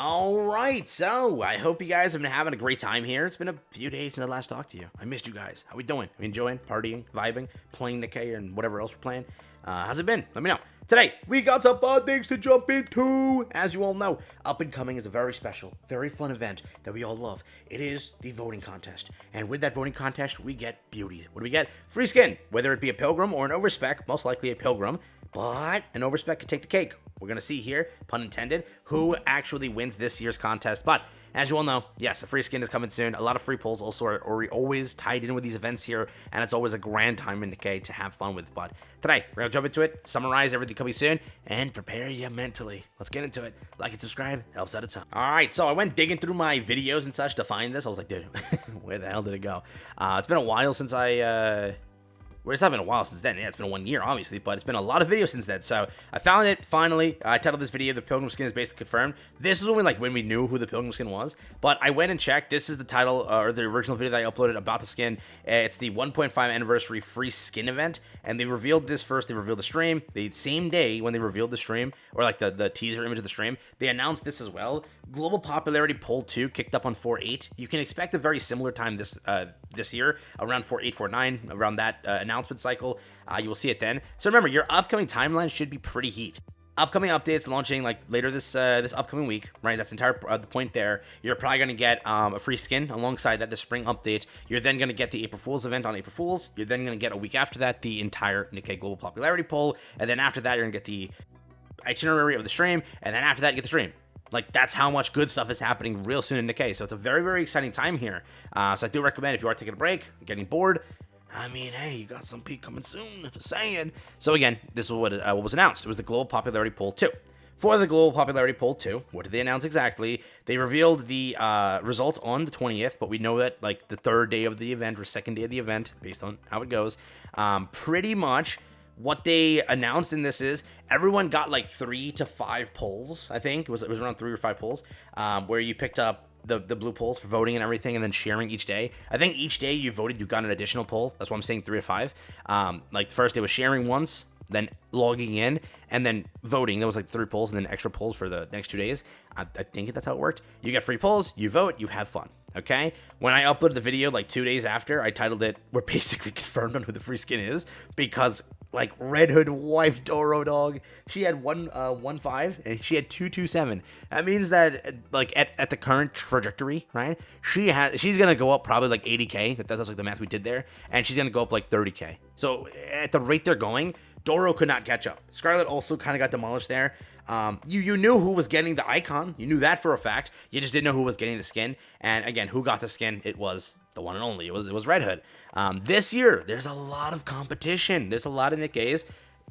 All right, so I hope you guys have been having a great time here. It's been a few days since I last talked to you. I missed you guys. How we doing? Are we enjoying, partying, vibing, playing Nikke and whatever else we're playing? How's it been? Let me know. Today, we got some fun things to jump into. As you all know, Up and Coming is a very special, very fun event that we all love. It is the voting contest. And with that voting contest, we get beauty. What do we get? Free skin, whether it be a Pilgrim or an Overspec, most likely a Pilgrim. But an Overspec could take the cake. We're going to see here, pun intended, who actually wins this year's contest. But as you all know, yes, a free skin is coming soon. A lot of free pulls also are always tied in with these events here, and it's always a grand time in Nikke to have fun with. But today, we're going to jump into it, summarize everything coming soon, and prepare you mentally. Let's get into it. Like and subscribe, helps out a ton. All right, so I went digging through my videos and such to find this. I was like, dude, where the hell did it go? It's been a while since well, it's not been a while since then. Yeah, it's been 1 year, obviously, but it's been a lot of videos since then. So I found it finally. I titled this video, "The Pilgrim Skin is basically confirmed." This was only when we knew who the Pilgrim Skin was. But I went and checked. This is the title or the original video that I uploaded about the skin. It's the 1.5 anniversary free skin event, and they revealed this first. They revealed the stream the same day when they revealed the stream, or like the teaser image of the stream. They announced this as well. Global popularity poll 2 kicked up on 4.8. You can expect a very similar time this year, around 4.8, 4.9, around that announcement cycle. You will see it then. So remember, your upcoming timeline should be pretty heat. Upcoming updates launching like later this upcoming week, right? That's the point there. You're probably going to get a free skin alongside that, the spring update. You're then going to get the April Fool's event on April Fool's. You're then going to get a week after that the entire Nikke global popularity poll, and then after that you're going to get the itinerary of the stream, and then after that you get the stream. Like, that's how much good stuff is happening real soon in Nikke. So it's a very, very exciting time here. So I do recommend, if you are taking a break, getting bored, I mean, hey, you got some peak coming soon, just saying. So again, this is what was announced. It was the Global Popularity Poll 2. For the Global Popularity Poll 2, what did they announce exactly? They revealed the results on the 20th, but we know that, like, the third day of the event or second day of the event, based on how it goes, pretty much what they announced in this is everyone got like 3 to 5 polls. I think it was around 3 or 5 polls, where you picked up the blue polls for voting and everything, and then sharing each day. I think each day you voted, you got an additional poll. That's why I'm saying 3 to 5. Like the first day was sharing once, then logging in, and then voting. There was like 3 polls and then extra polls for the next 2 days. I think that's how it worked. You get free polls, you vote, you have fun. Okay? When I uploaded the video like 2 days after, I titled it, "We're basically confirmed on who the free skin is," because like Red Hood wiped Doro, dog. She had 1.5 and she had 2.27. That means that like at the current trajectory, right? She's gonna go up probably like 80k. That's like the math we did there, and she's gonna go up like 30k. So at the rate they're going, Doro could not catch up. Scarlet also kind of got demolished there. You knew who was getting the icon. You knew that for a fact. You just didn't know who was getting the skin. And again, who got the skin? It was the one and only. It was Red Hood. This year, there's a lot of competition. There's a lot of Nikkes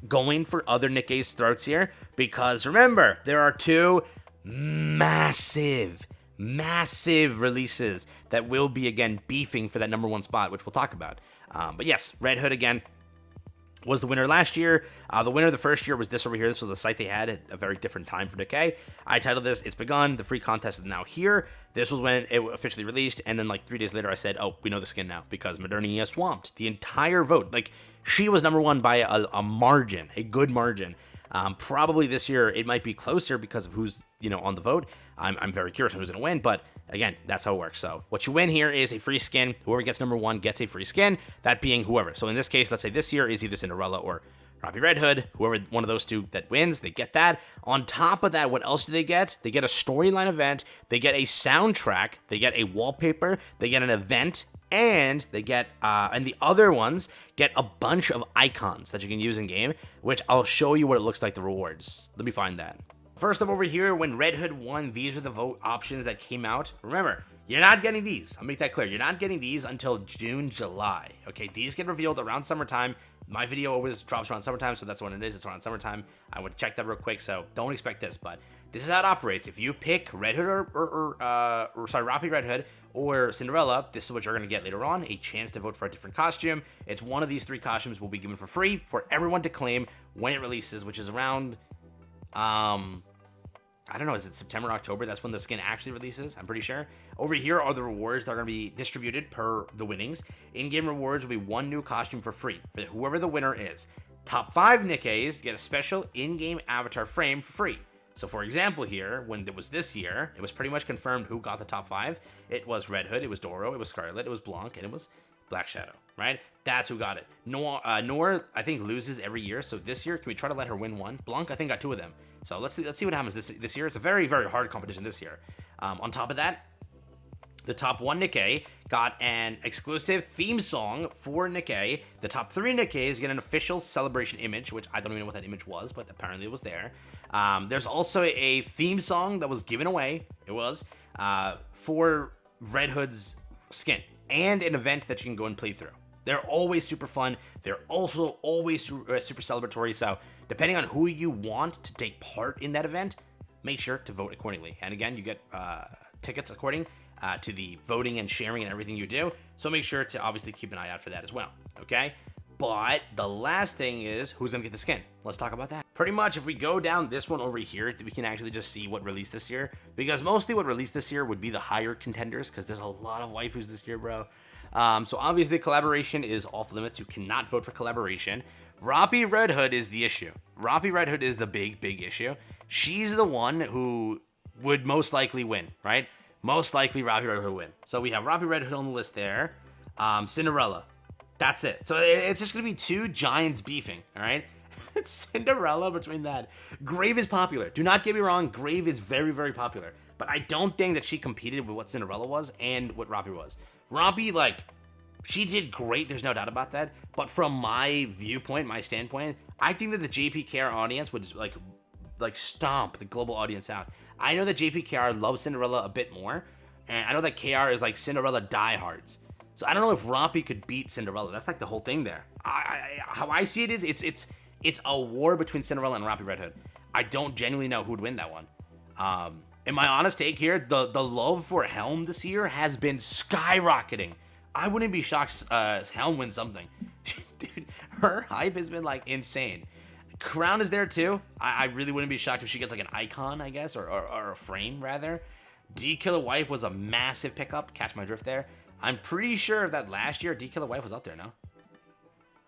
going for other Nikke's throats here, because remember, there are 2 massive releases that will be again beefing for that #1 spot, which we'll talk about. But yes, Red Hood again was the winner last year. The winner the first year was this over here. This was the site they had at a very different time for Nikke. I titled this, "It's begun. The free contest is now here." This was when it officially released, and then like 3 days later I said, oh, we know the skin now, because Modernia swamped the entire vote. Like, she was #1 by a margin, a good margin. Probably this year it might be closer because of who's, on the vote. I'm very curious on who's going to win, but again, that's how it works. So what you win here is a free skin. Whoever gets #1 gets a free skin, that being whoever. So in this case, let's say this year is either Cinderella or Robbie Red Hood. Whoever one of those 2 that wins, they get that. On top of that, what else do they get? They get a storyline event, they get a soundtrack, they get a wallpaper, they get an event, and they get, and the other ones get a bunch of icons that you can use in game, which I'll show you what it looks like, the rewards. Let me find that. First up over here, when Red Hood won, these are the vote options that came out. Remember, you're not getting these. I'll make that clear. You're not getting these until June, July. Okay, these get revealed around summertime. My video always drops around summertime, so that's when it is. It's around summertime. I would check that real quick, so don't expect this, but this is how it operates. If you pick Red Hood or Robbie Red Hood or Cinderella, this is what you're going to get later on, a chance to vote for a different costume. It's one of these 3 costumes will be given for free for everyone to claim when it releases, which is around, I don't know, is it September, October? That's when the skin actually releases, I'm pretty sure. Over here are the rewards that are going to be distributed per the winnings. In-game rewards will be 1 new costume for free for whoever the winner is. Top 5 Nikkes get a special in-game avatar frame for free. So for example here, when it was this year, it was pretty much confirmed who got the top 5. It was Red Hood, it was Doro, it was Scarlet, it was Blanc, and it was Black Shadow, right? That's who got it. Noir, I think, loses every year. So this year, can we try to let her win one? Blanc, I think, got 2 of them. So let's see what happens this year. It's a very, very hard competition this year. On top of that, the top 1 Nikke got an exclusive theme song for Nikke. The top 3 Nikkes get an official celebration image, which I don't even know what that image was, but apparently it was there. There's also a theme song that was given away. It was for Red Hood's skin, and an event that you can go and play through. They're always super fun. They're also always super celebratory. So depending on who you want to take part in that event, make sure to vote accordingly. And again, you get tickets according to the voting and sharing and everything you do. So make sure to obviously keep an eye out for that as well. Okay? But the last thing is, who's going to get the skin? Let's talk about that. Pretty much, if we go down this one over here, we can actually just see what released this year. Because mostly what released this year would be the higher contenders, because there's a lot of waifus this year, bro. So obviously, collaboration is off limits. You cannot vote for collaboration. Roppy Red Hood is the issue. Roppy Red Hood is the big issue. She's the one who would most likely win, right? Most likely Roppy Red Hood would win. So we have Roppy Red Hood on the list there. Cinderella. That's it. So it's just going to be 2 giants beefing, all right? It's Cinderella between that. Grave is popular. Do not get me wrong. Grave is very, very popular. But I don't think that she competed with what Cinderella was and what Roppy was. Roppy, like, she did great. There's no doubt about that. But from my viewpoint, my standpoint, I think that the JPKR audience would, like stomp the global audience out. I know that JPKR loves Cinderella a bit more. And I know that KR is like Cinderella diehards. So I don't know if Roppy could beat Cinderella. That's like the whole thing there. How I see it is, it's a war between Cinderella and Roppy Red Hood. I don't genuinely know who would win that one. In my honest take here, the love for Helm this year has been skyrocketing. I wouldn't be shocked Helm wins something. Dude, her hype has been like insane. Crown is there too. I really wouldn't be shocked if she gets like an icon, I guess, or a frame rather. D Killer Wife was a massive pickup. Catch my drift there. I'm pretty sure that last year D Killer Wife was up there, no?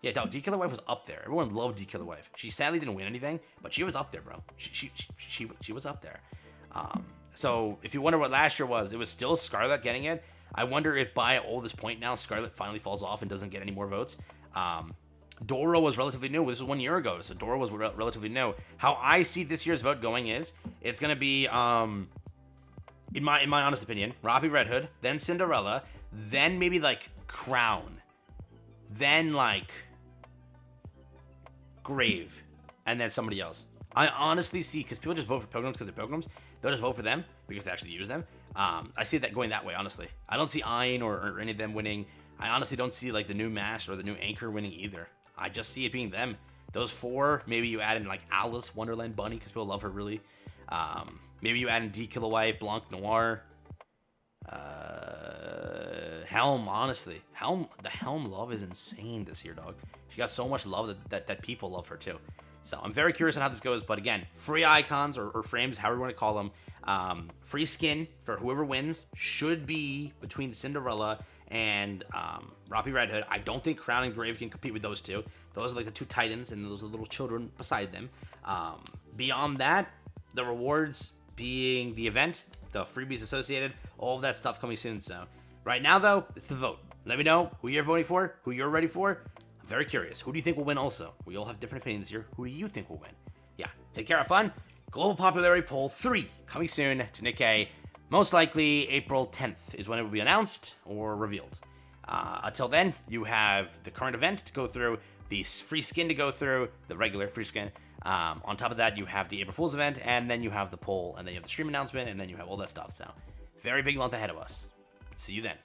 Yeah, no, D Killer Wife was up there. Everyone loved D Killer Wife. She sadly didn't win anything, but she was up there, bro. She was up there. So if you wonder what last year was, it was still Scarlet getting it. I wonder if by all this point now, Scarlet finally falls off and doesn't get any more votes. Doro was relatively new. This was 1 year ago, so Doro was relatively new. How I see this year's vote going is, it's gonna be, in my honest opinion, Roppy Red Hood, then Cinderella, then maybe like Crown, then like Grave, and then somebody else. I honestly see, because people just vote for Pilgrims because they're Pilgrims. They'll just vote for them because they actually use them. I see that going that way, honestly. I don't see Ayn or any of them winning. I honestly don't see like the new Master or the new Anchor winning either. I just see it being them. Those 4, maybe you add in like Alice, Wonderland Bunny, because people love her really. Maybe you add in D Killer Wife, Blanc Noir. Helm, honestly. The Helm love is insane this year, dog. She got so much love that people love her too. So I'm very curious on how this goes. But again, free icons or frames, however you want to call them. Free skin for whoever wins should be between Cinderella and Roppy Red Hood. I don't think Crown and Grave can compete with those two. Those are like the 2 titans, and those are little children beside them. Beyond that, the rewards being the event, the freebies associated, all of that stuff coming soon. So right now, though, it's the vote. Let me know who you're voting for, who you're ready for. I'm very curious. Who do you think will win also? We all have different opinions here. Who do you think will win? Yeah, take care, have fun. Global Popularity Poll 3 coming soon to Nikke. Most likely April 10th is when it will be announced or revealed. Until then, you have the current event to go through, the free skin to go through, the regular free skin. On top of that, you have the April Fool's event, and then you have the poll, and then you have the stream announcement, and then you have all that stuff. So, very big month ahead of us. See you then.